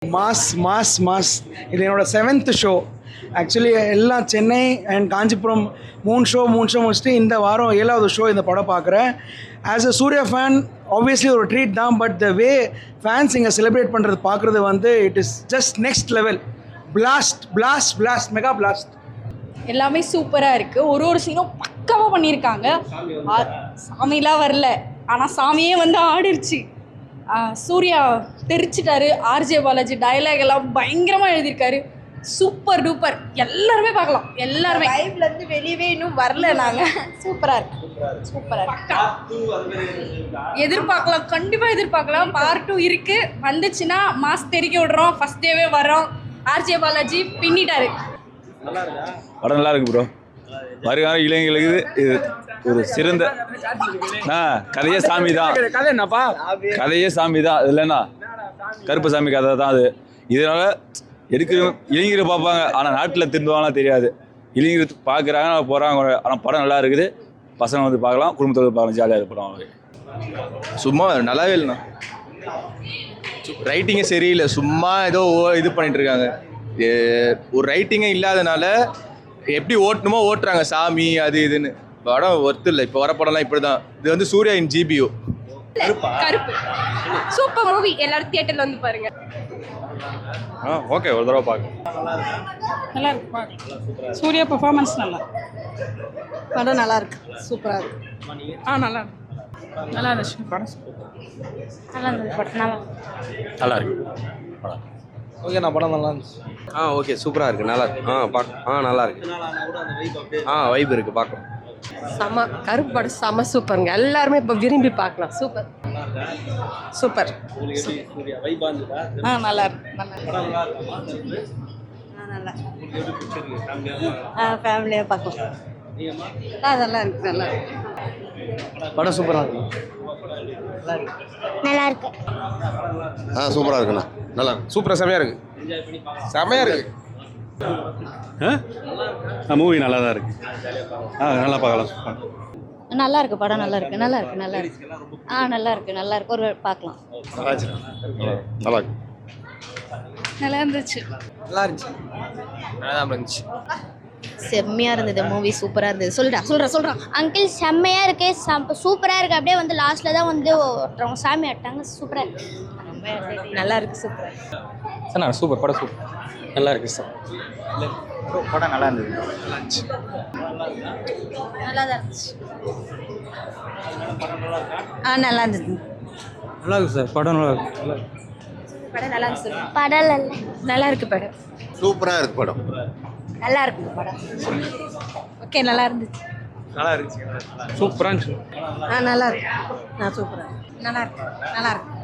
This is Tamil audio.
மாஸ் மாஸ் மாஸ் இது என்னோட 7th ஷோ. ஆக்சுவலி எல்லாம் சென்னை அண்ட் காஞ்சிபுரம் மூணு ஷோ முடிச்சுட்டு இந்த வாரம் 7வது ஷோ இந்த படம் பார்க்குறேன். As a Suriya fan obviously ஒரு ட்ரீட் தான். பட் த வே ஃபேன்ஸ் இங்கே செலிப்ரேட் பண்ணுறது பார்க்குறது வந்து it is just next level. Blast blast blast mega blast. எல்லாமே சூப்பராக இருக்குது. ஒரு சீனும் பக்காவாக பண்ணியிருக்காங்க. சாமிலாம் வரல, ஆனால் சாமியே வந்து ஆடிருச்சு. சூர்யா தெரிச்சிட்டாரு. ஆர்ஜே பாலாஜி டைலாக் எல்லாம் பயங்கரமாக எழுதியிருக்காரு. Super duper. எல்லாருமே பார்க்கலாம். எல்லாருமே லைவ்லேருந்து வெளியவே இன்னும் வரல. நாங்கள் சூப்பராக இருக்கு. சூப்பராக இருக்கு. எதிர்பார்க்கலாம், கண்டிப்பாக எதிர்பார்க்கலாம். பார்ட் 2 இருக்குது. வந்துச்சுன்னா மாஸ் தெரிக்க விடுறோம். ஃபஸ்ட் டேவே வரோம். ஆர்ஜே பாலாஜி பின்னிட்டாரு. படம் நல்லா இருக்கு ப்ரோ. வருகால இளைஞர்களுக்கு இது ஒரு சிறந்த கதையே சாமி தான். கதையே சாமி தான். இது இல்லைன்னா கருப்பசாமி கதை தான் அது. இதனால எடுக்கிற இளைஞர்கள் பார்ப்பாங்க, ஆனால் நாட்டில் திருந்துவாங்கலாம் தெரியாது. இளைஞர்கள் பார்க்குறாங்க, போகிறாங்க. ஆனால் படம் நல்லா இருக்குது. பசங்க வந்து பார்க்கலாம், குடும்பத்தோடு பார்க்கலாம். ஜாலியாக இருக்கு படம். சும்மா நல்லாவே இல்லைண்ணா. ரைட்டிங்கே சரியில்லை. சும்மா ஏதோ இது பண்ணிட்டு இருக்காங்க. ஒரு ரைட்டிங்கே இல்லாதனால எப்படி ஓட்டணுமோ ஓட்டுறாங்க. சாமி அது இதுன்னு. படம் ஒர்த்து இல்லை. இப்போ வர படம்லாம் இப்படி தான். இது வந்து சூர்யா இன் ஜிபிஓ. கருப்பு சூப்பர் மூவி. எல்லாரும் தியேட்டர்ல வந்து பாருங்க. ஓகே, ஒரு தடவை பார்க்க நல்லா இருக்கு. சூர்யா பெர்ஃபார்மன்ஸ் நல்லா. படம் நல்லா இருக்கு. சூப்பராக இருக்கு. நல்லா இருக்கு. நல்லா இருந்துச்சு படம். நல்லா இருந்தது படம். நல்லா இருக்கு. ஓகே, நான் படம் நல்லா இருந்துச்சு. ஓகே, சூப்பராக இருக்குது. நல்லா இருக்கு. நல்லா இருக்கு. வைப் இருக்குது, பார்க்கலாம். செம கருப்பு படம் செம சூப்பருங்க. எல்லாருமே இப்போ விரும்பி பார்க்கலாம். Super super. நல்லா இருக்கு. நல்லா ஃபேமிலியாக பார்க்கலாம். நல்லா இருக்கு. நல்லா இருக்கு. படம் சூப்பராக இருக்கு. நல்லா இருக்கு. சூப்பராக இருக்குண்ணா. நல்லா இருக்கு. சூப்பராக செமையாக இருக்குது. செமையாக இருக்குது. மூவி நல்லா தான் இருக்கு. நல்லா பார்க்கலாம். நல்லா இருக்கு. படம் நல்லா இருக்கு. நல்லா இருக்கு. நல்லா இருக்கு. நல்லா இருக்கு. நல்லா இருக்கு. ஒரு பார்க்கலாம். நல்லா இருக்கு. நல்லா இருந்துச்சு. நல்லா இருந்துச்சு. நல்லா தான் இருந்துச்சு. செம்மையாக இருந்தது. மூவி சூப்பராக இருந்தது. சொல்கிறேன் அங்கிள் செம்மையாக இருக்கு. சூப்பராக இருக்குது. அப்படியே வந்து லாஸ்ட்டில் தான் வந்து ஒருத்தவங்க சாமி ஆட்டாங்க. சூப்பராக இருக்கு. நல்லா இருக்கு. Super sir. சூப்பர் படம். சூப்பர் நல்லா இருக்கு சார். படம் நல்லா இருந்தது. நல்லா இருந்துச்சு. நல்லா தான் இருந்துச்சு. நல்லா இருந்தது. நல்லா இருக்கு சார். படம் நல்லா இருக்கு. படம் நல்லா இருக்கு. படம் நல்லா இருக்கு. படம் சூப்பராக இருக்குது. படம் நல்லா இருக்கு. படம் ஓகே. நல்லா இருந்துச்சு. நல்லா இருந்துச்சு. சூப்பராக இருந்துச்சு. நல்லா இருக்கு. சூப்பராக நல்லா இருக்கு. நல்லா இருக்கு.